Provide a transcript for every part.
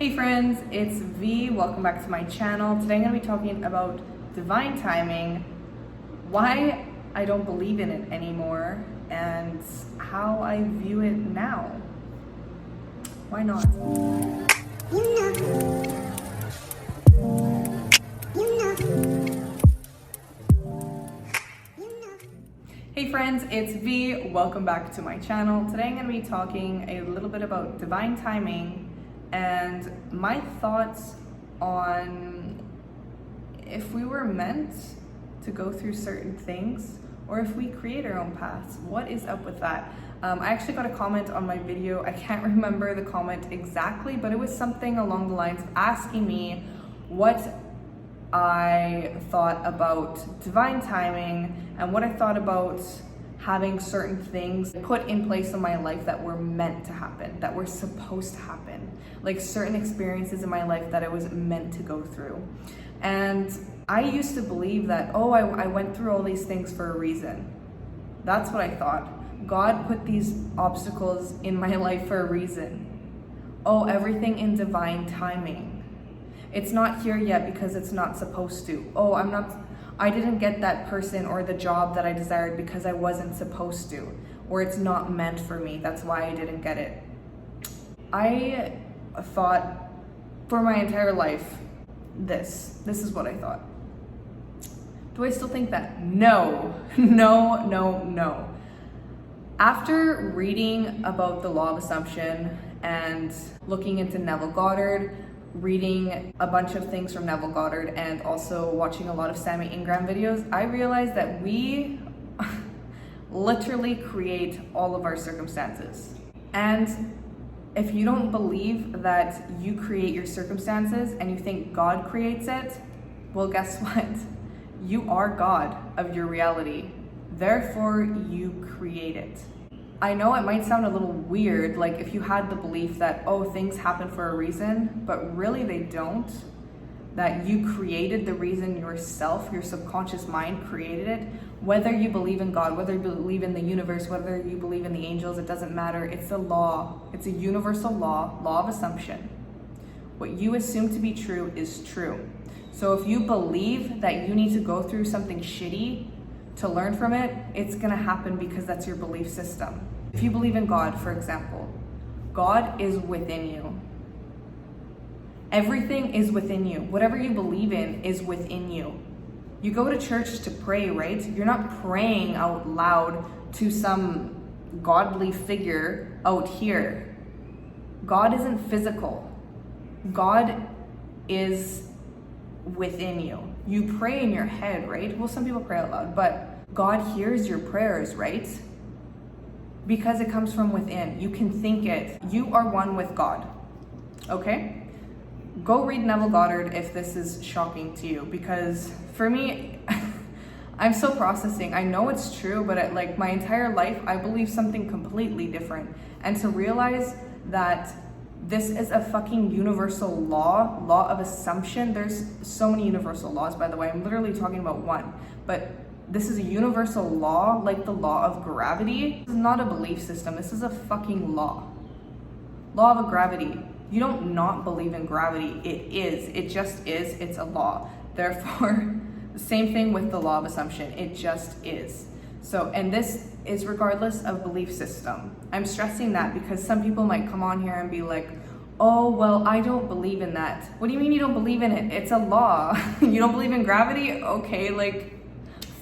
Hey friends, it's V. Welcome back to my channel. Today I'm going to be talking about divine timing, why I don't believe in it anymore, and how I view it now. Why not? Hey friends, it's V. Welcome back to my channel. Today I'm going to be talking a little bit about divine timing and my thoughts on if we were meant to go through certain things or if we create our own paths. What is up with that? I actually got a comment on my video. I can't remember the comment exactly, but it was something along the lines of asking me what I thought about divine timing and what I thought about having certain things put in place in my life that were meant to happen, that were supposed to happen, like certain experiences in my life that I was meant to go through. And I used to believe that, I went through all these things for a reason. That's what I thought. God put these obstacles in my life for a reason. Everything in divine timing. It's not here yet because it's not supposed to. I didn't get that person or the job that I desired because I wasn't supposed to, or it's not meant for me. That's why I didn't get it. I thought for my entire life, this is what I thought. Do I still think that? No. After reading about the law of assumption and looking into Neville Goddard, reading a bunch of things from Neville Goddard and also watching a lot of Sammy Ingram videos, I realized that we literally create all of our circumstances. And if you don't believe that you create your circumstances and you think God creates it, well, guess what? You are God of your reality. Therefore, you create it. I know it might sound a little weird, like if you had the belief that, things happen for a reason, but really they don't. That you created the reason yourself, your subconscious mind created it. Whether you believe in God, whether you believe in the universe, whether you believe in the angels, it doesn't matter. It's a law. It's a universal law of assumption. What you assume to be true is true. So if you believe that you need to go through something shitty to learn from it, it's gonna happen because that's your belief system. If you believe in God, for example, God is within you. Everything is within you. Whatever you believe in is within you. You go to church to pray, right? You're not praying out loud to some godly figure out here. God isn't physical. God is within you. You pray in your head, right? Well, some people pray out loud, but God hears your prayers, right? Because it comes from within. You can think it. You are one with God. Okay? Go read Neville Goddard if this is shocking to you, because for me, I'm still processing. I know it's true, but like my entire life, I believe something completely different. And to realize that this is a fucking universal law of assumption. There's so many universal laws, by the way. I'm literally talking about one. But this is a universal law, like the law of gravity. This is not a belief system. This is a fucking law. Law of gravity. You don't not believe in gravity. It is. It just is. It's a law. Therefore, the same thing with the law of assumption. It just is. So, and this is regardless of belief system. I'm stressing that because some people might come on here and be like, I don't believe in that. What do you mean you don't believe in it? It's a law. You don't believe in gravity? Okay, like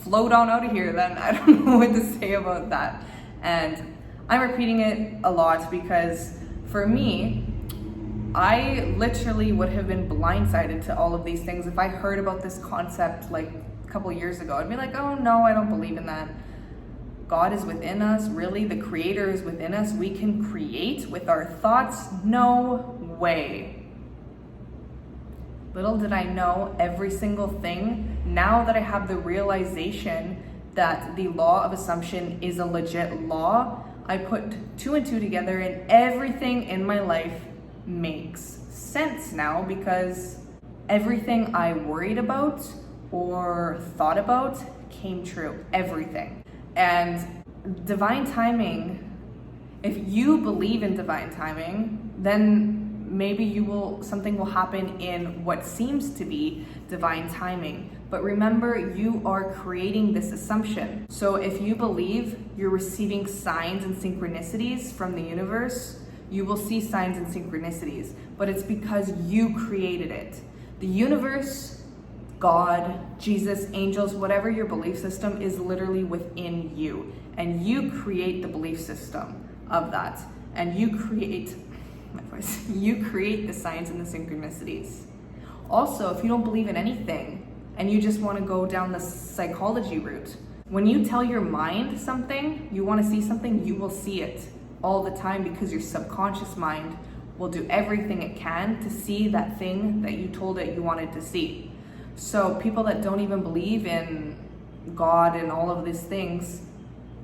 float on out of here then. I don't know what to say about that. And I'm repeating it a lot because for me, I literally would have been blindsided to all of these things if I heard about this concept like a couple years ago. I'd be like, no, I don't believe in that. God is within us, really? The creator is within us? We can create with our thoughts? No way. Little did I know every single thing. Now that I have the realization that the law of assumption is a legit law, I put two and two together and everything in my life makes sense now because everything I worried about or thought about came true. Everything. And divine timing, if you believe in divine timing, then maybe something will happen in what seems to be divine timing. But remember, you are creating this assumption. So if you believe you're receiving signs and synchronicities from the universe, you will see signs and synchronicities, but it's because you created it. The universe, God, Jesus, angels, whatever your belief system is literally within you, and you create the belief system of that, and you create the signs and the synchronicities. Also, if you don't believe in anything and you just want to go down the psychology route, when you tell your mind something, you want to see something, you will see it all the time, because your subconscious mind will do everything it can to see that thing that you told it you wanted to see. So people that don't even believe in God and all of these things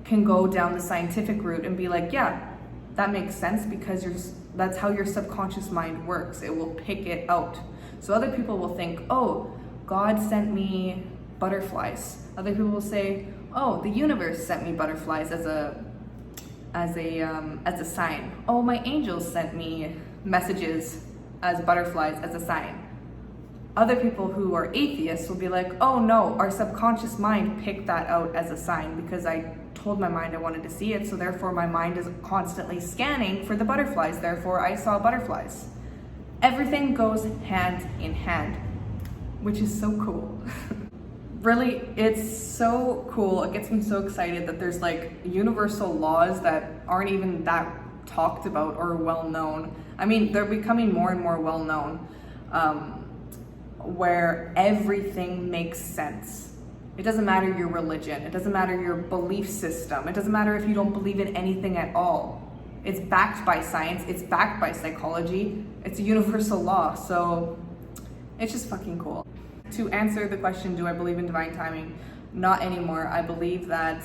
can go down the scientific route and be like, yeah, that makes sense, because that's how your subconscious mind works. It will pick it out. So other people will think, oh, God sent me butterflies. Other people will say, oh, the universe sent me butterflies as a sign. Oh, my angels sent me messages as butterflies as a sign. Other people who are atheists will be like, oh no, our subconscious mind picked that out as a sign because I told my mind I wanted to see it, so therefore my mind is constantly scanning for the butterflies, therefore I saw butterflies. Everything goes hand in hand, which is so cool. Really, it's so cool. It gets me so excited that there's like universal laws that aren't even that talked about or well known. I mean, they're becoming more and more well known, where everything makes sense. It doesn't matter your religion, it doesn't matter your belief system, it doesn't matter if you don't believe in anything at all. It's backed by science, it's backed by psychology, it's a universal law, so it's just fucking cool. To answer the question, do I believe in divine timing? Not anymore. I believe that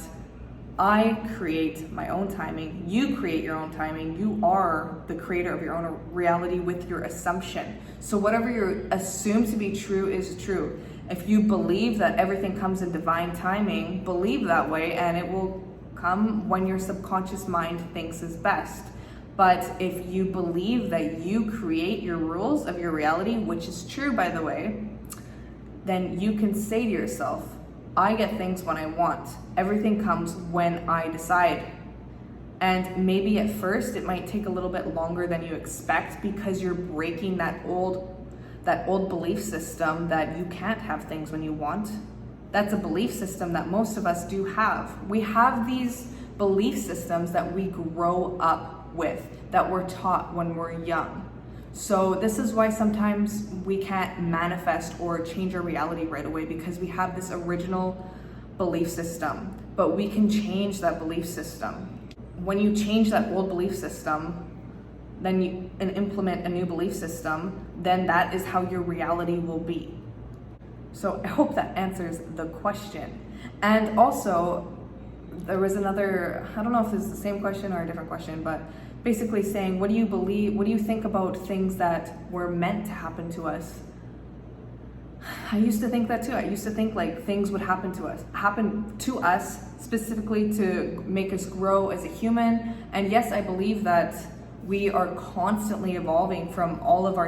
I create my own timing. You create your own timing. You are the creator of your own reality with your assumption. So whatever you assume to be true is true. If you believe that everything comes in divine timing, believe that way, and it will come when your subconscious mind thinks is best. But if you believe that you create your rules of your reality, which is true, by the way, then you can say to yourself, I get things when I want. Everything comes when I decide. And maybe at first it might take a little bit longer than you expect, because you're breaking that old belief system that you can't have things when you want. That's a belief system that most of us do have. We have these belief systems that we grow up with, that we're taught when we're young. So this is why sometimes we can't manifest or change our reality right away, because we have this original belief system, but we can change that belief system. When you change that old belief system, and implement a new belief system, then that is how your reality will be. So I hope that answers the question. And also, there was another, I don't know if it's the same question or a different question, but basically saying, what do you think about things that were meant to happen to us? I used to think that too. I used to think like things would happen to us specifically to make us grow as a human. And yes, I believe that we are constantly evolving from all of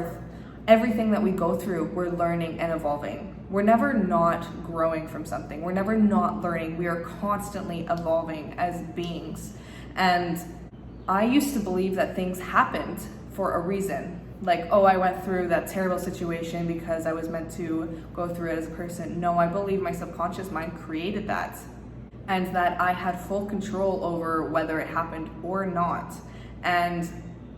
everything that we go through. We're learning and evolving. We're never not growing from something. We're never not learning. We are constantly evolving as beings. And I used to believe that things happened for a reason. Like, oh, I went through that terrible situation because I was meant to go through it as a person. No, I believe my subconscious mind created that, and that I had full control over whether it happened or not. And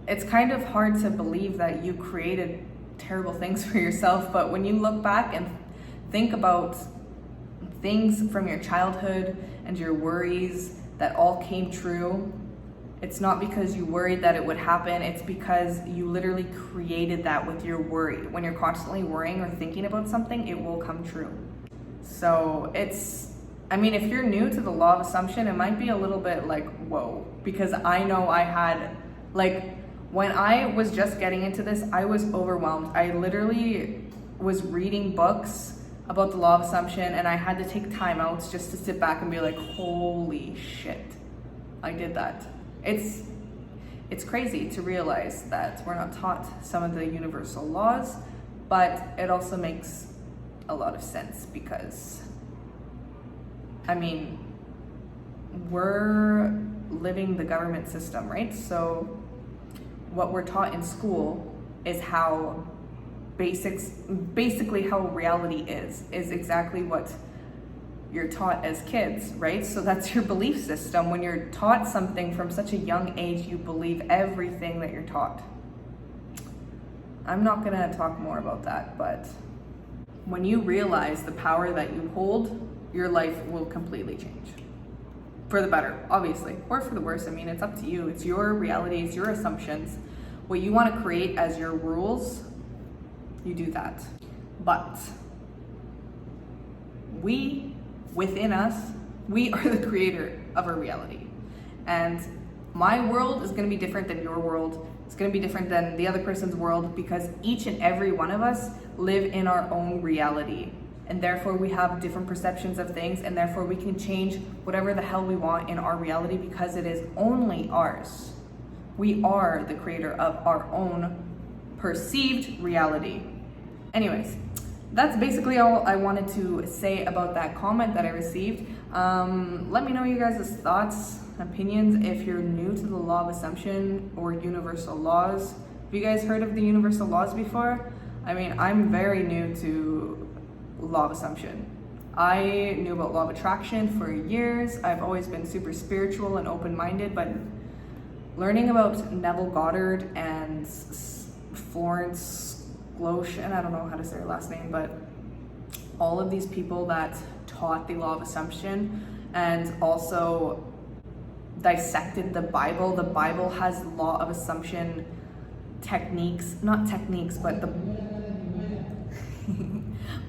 it's kind of hard to believe that you created terrible things for yourself, but when you look back and think about things from your childhood and your worries that all came true, it's not because you worried that it would happen, it's because you literally created that with your worry. When you're constantly worrying or thinking about something, it will come true. So if you're new to the law of assumption, it might be a little bit like, whoa, because I know I had, when I was just getting into this, I was overwhelmed. I literally was reading books about the law of assumption, and I had to take timeouts just to sit back and be like, holy shit, I did that. It's crazy to realize that we're not taught some of the universal laws, but it also makes a lot of sense because, I mean, we're living the government system, right? So what we're taught in school is how basically how reality is exactly what you're taught as kids, right? So that's your belief system. When you're taught something from such a young age, you believe everything that you're taught. I'm not gonna talk more about that, but when you realize the power that you hold, your life will completely change. For the better, obviously, or for the worse. I mean, it's up to you. It's your reality, it's your assumptions. What you want to create as your rules, you do that. But within us, we are the creator of our reality. And my world is going to be different than your world. It's going to be different than the other person's world because each and every one of us live in our own reality. And therefore we have different perceptions of things, and therefore we can change whatever the hell we want in our reality because it is only ours. We are the creator of our own perceived reality. Anyways, that's basically all I wanted to say about that comment that I received. Let me know you guys' thoughts, opinions, if you're new to the law of assumption or universal laws. Have you guys heard of the universal laws before? I mean, I'm very new to law of assumption. I knew about law of attraction for years. I've always been super spiritual and open-minded, but learning about Neville Goddard and Florence Glosh, and I don't know how to say her last name, but all of these people that taught the law of assumption and also dissected the Bible. The Bible has law of assumption not techniques, but the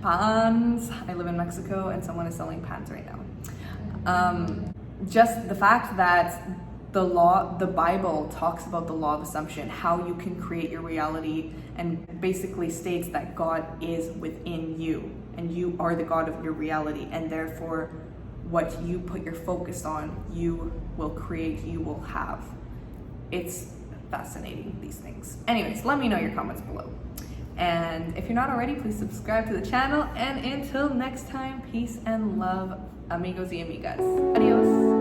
pans. I live in Mexico and someone is selling pans right now. Just the fact that the Bible talks about the law of assumption, how you can create your reality, and basically states that God is within you and you are the God of your reality, and therefore what you put your focus on, you will create, you will have. It's fascinating, these things. Anyways, let me know your comments below. And if you're not already, please subscribe to the channel. And until next time, peace and love, amigos y amigas. Adios.